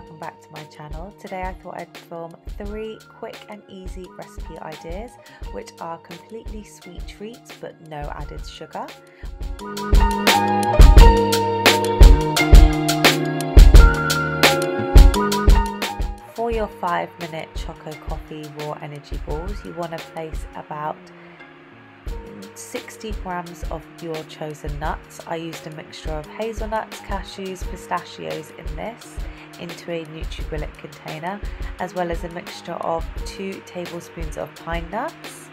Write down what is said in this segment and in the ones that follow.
welcome back to my channel. Today I thought I'd film 3 quick and easy recipe ideas which are completely sweet treats but no added sugar. For your 5-minute Choco Coffee Raw Energy balls, you want to place about 60 grams of your chosen nuts. I used a mixture of hazelnuts, cashews, pistachios in this into a NutriBullet container, as well as a mixture of 2 tablespoons of pine nuts.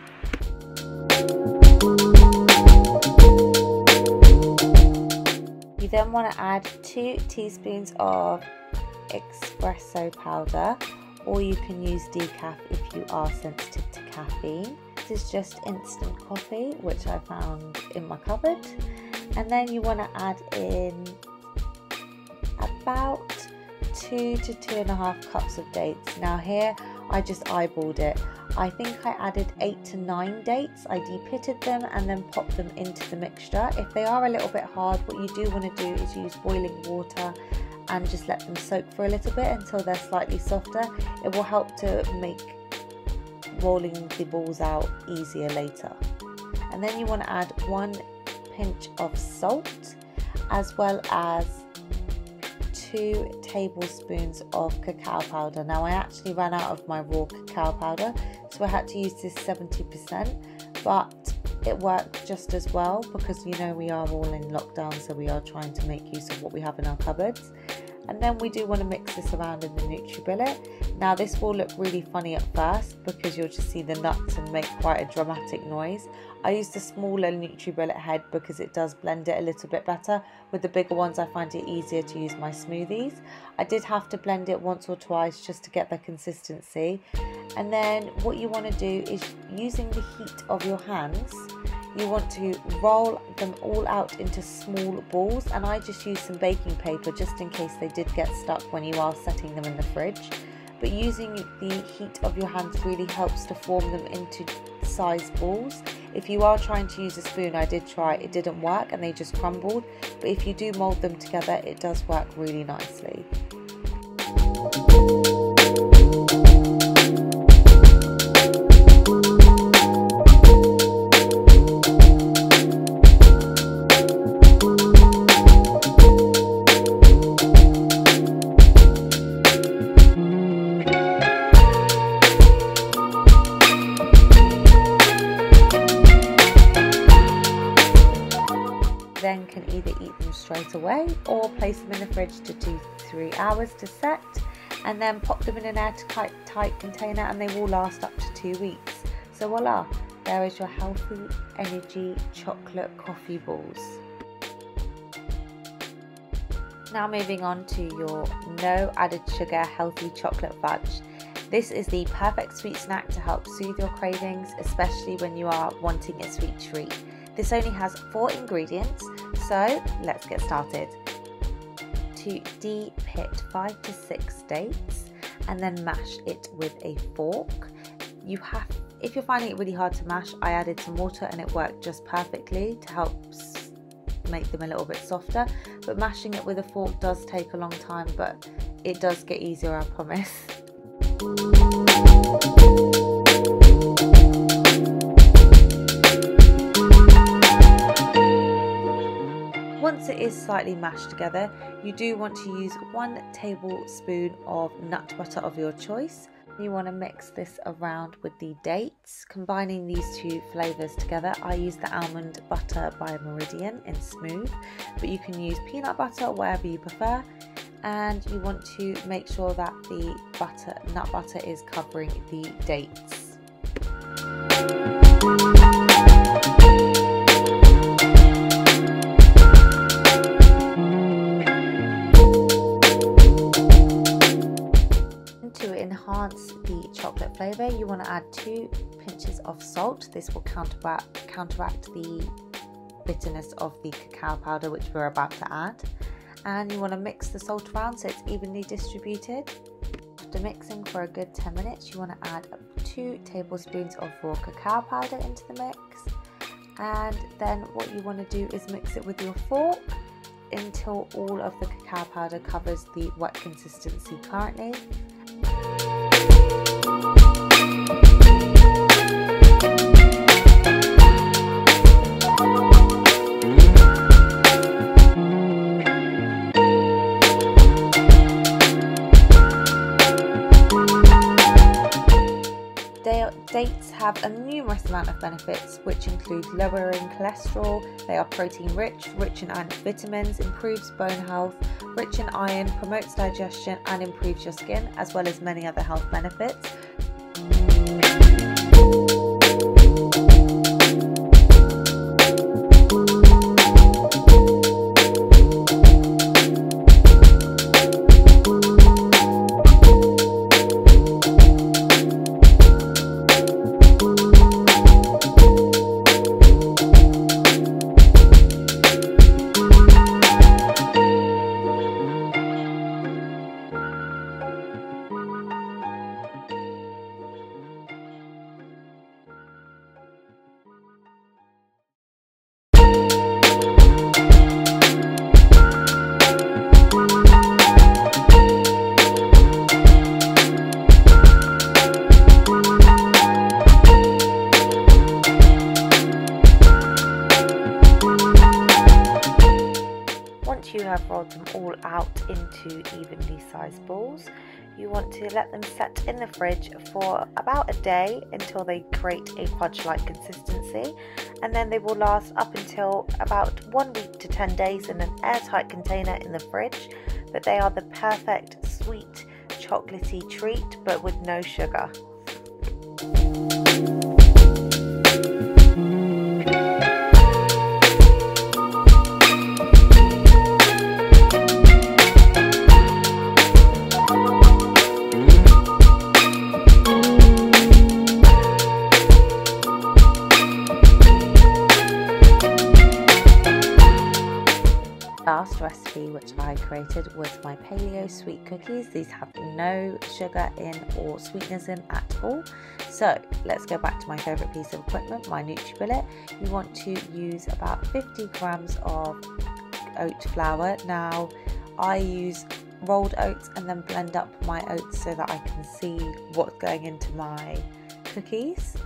You then want to add 2 teaspoons of espresso powder, or you can use decaf if you are sensitive to caffeine. This is just instant coffee, which I found in my cupboard. And then you want to add in about 2 to 2.5 cups of dates. Now here I just eyeballed it. I think I added 8 to 9 dates. I de-pitted them and then popped them into the mixture. If they are a little bit hard, what you do want to do is use boiling water and just let them soak for a little bit until they're slightly softer. It will help to make rolling the balls out easier later. And then you want to add 1 pinch of salt, as well as 2 tablespoons of cacao powder. Now I actually ran out of my raw cacao powder, so I had to use this 70%, but it worked just as well because you know we are all in lockdown, so we are trying to make use of what we have in our cupboards. And then we do want to mix this around in the NutriBullet. Now this will look really funny at first because you'll just see the nuts and make quite a dramatic noise. I used a smaller NutriBullet head because it does blend it a little bit better. With the bigger ones I find it easier to use my smoothies. I did have to blend it once or twice just to get the consistency. And then what you want to do is, using the heat of your hands, you want to roll them all out into small balls, and I just used some baking paper just in case they did get stuck when you are setting them in the fridge. But using the heat of your hands really helps to form them into size balls. If you are trying to use a spoon, I did try, it didn't work and they just crumbled, but if you do mold them together it does work really nicely. Then can either eat them straight away or place them in the fridge to 2 to 3 hours to set, and then pop them in an airtight container and they will last up to 2 weeks. So voila, there is your healthy energy chocolate coffee balls. Now moving on to your no added sugar healthy chocolate fudge. This is the perfect sweet snack to help soothe your cravings, especially when you are wanting a sweet treat. This only has 4 ingredients, so let's get started. To de-pit 5 to 6 dates and then mash it with a fork. If you're finding it really hard to mash, I added some water and it worked just perfectly to help make them a little bit softer. But mashing it with a fork does take a long time, but it does get easier, I promise. Once it is slightly mashed together, you do want to use 1 tablespoon of nut butter of your choice. You want to mix this around with the dates, combining these 2 flavours together. I use the almond butter by Meridian in smooth, but you can use peanut butter, whatever you prefer. And you want to make sure that the nut butter is covering the dates. To enhance the chocolate flavour, you want to add 2 pinches of salt. This will counteract the bitterness of the cacao powder which we're about to add. And you want to mix the salt around so it's evenly distributed. After mixing for a good 10 minutes, you want to add 2 tablespoons of raw cacao powder into the mix. And then what you want to do is mix it with your fork until all of the cacao powder covers the wet consistency currently. Dates have a numerous amount of benefits, which include lowering cholesterol. They are protein rich in vitamins, improves bone health, rich in iron, promotes digestion and improves your skin, as well as many other health benefits. Once you have rolled them all out into evenly sized balls, you want to let them set in the fridge for about a day until they create a fudge-like consistency, and then they will last up until about 1 week to 10 days in an airtight container in the fridge. But they are the perfect sweet chocolatey treat, but with no sugar. Last recipe which I created was my paleo sweet cookies. These have no sugar in or sweeteners in at all. So let's go back to my favourite piece of equipment, my NutriBullet. You want to use about 50 grams of oat flour. Now I use rolled oats and then blend up my oats so that I can see what's going into my cookies.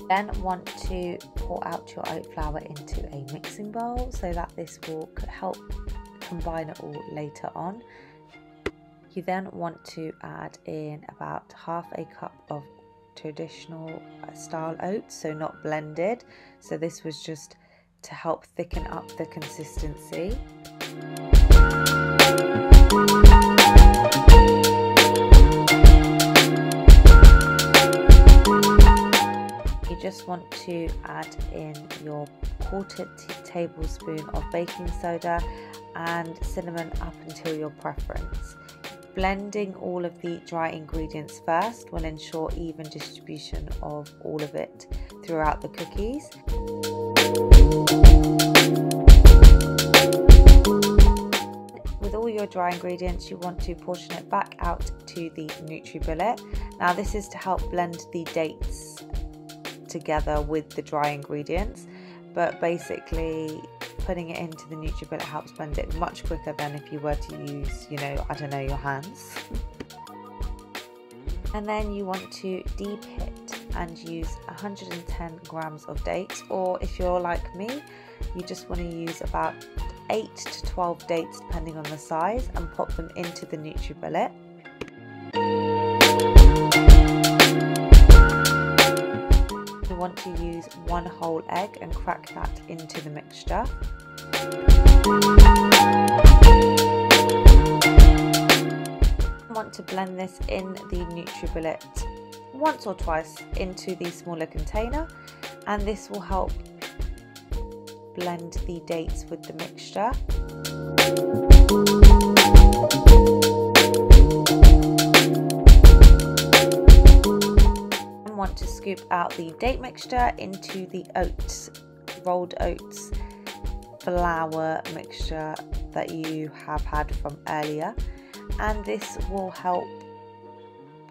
Then want to pour out your oat flour into a mixing bowl so that this will help combine it all later on. You then want to add in about half a cup of traditional style oats, so not blended. So this was just to help thicken up the consistency. You just want to add in your quarter tablespoon of baking soda and cinnamon up until your preference. Blending all of the dry ingredients first will ensure even distribution of all of it throughout the cookies. With all your dry ingredients, you want to portion it back out to the NutriBullet. Now this is to help blend the dates together with the dry ingredients, but basically putting it into the NutriBullet helps blend it much quicker than if you were to use, I don't know, your hands. And then you want to deep it and use 110 grams of dates, or if you're like me, you just want to use about 8 to 12 dates depending on the size, and pop them into the NutriBullet. You want to use 1 whole egg and crack that into the mixture. You want to blend this in the NutriBullet once or twice into the smaller container, and this will help blend the dates with the mixture. Want to scoop out the date mixture into the oats, rolled oats flour mixture that you have had from earlier, and this will help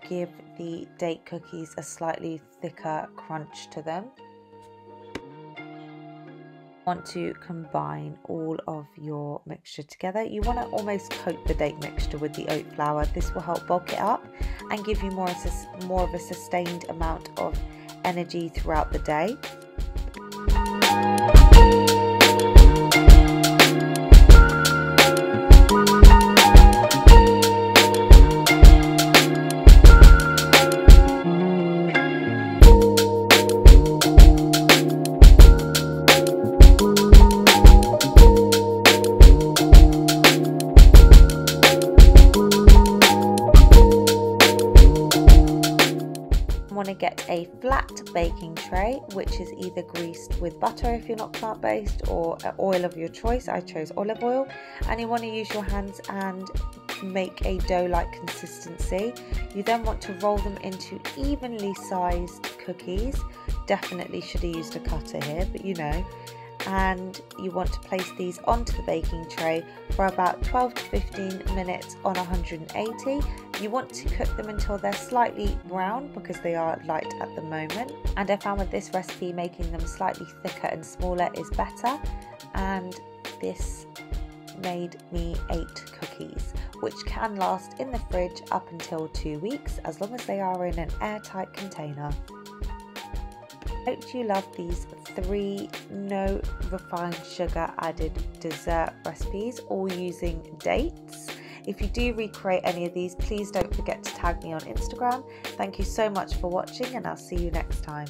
give the date cookies a slightly thicker crunch to them. Want to combine all of your mixture together. You want to almost coat the date mixture with the oat flour. This will help bulk it up and give you more of a sustained amount of energy throughout the day. Want to get a flat baking tray, which is either greased with butter if you're not plant-based, or oil of your choice. I chose olive oil. And you want to use your hands and make a dough-like consistency. You then want to roll them into evenly sized cookies. Definitely should have used a cutter here, but you know. And you want to place these onto the baking tray for about 12 to 15 minutes on 180. You want to cook them until they're slightly brown because they are light at the moment. And I found with this recipe making them slightly thicker and smaller is better. And this made me 8 cookies, which can last in the fridge up until 2 weeks as long as they are in an airtight container. Hope you love these 3 no refined sugar added dessert recipes, all using dates. If you do recreate any of these, please don't forget to tag me on Instagram. Thank you so much for watching, and I'll see you next time.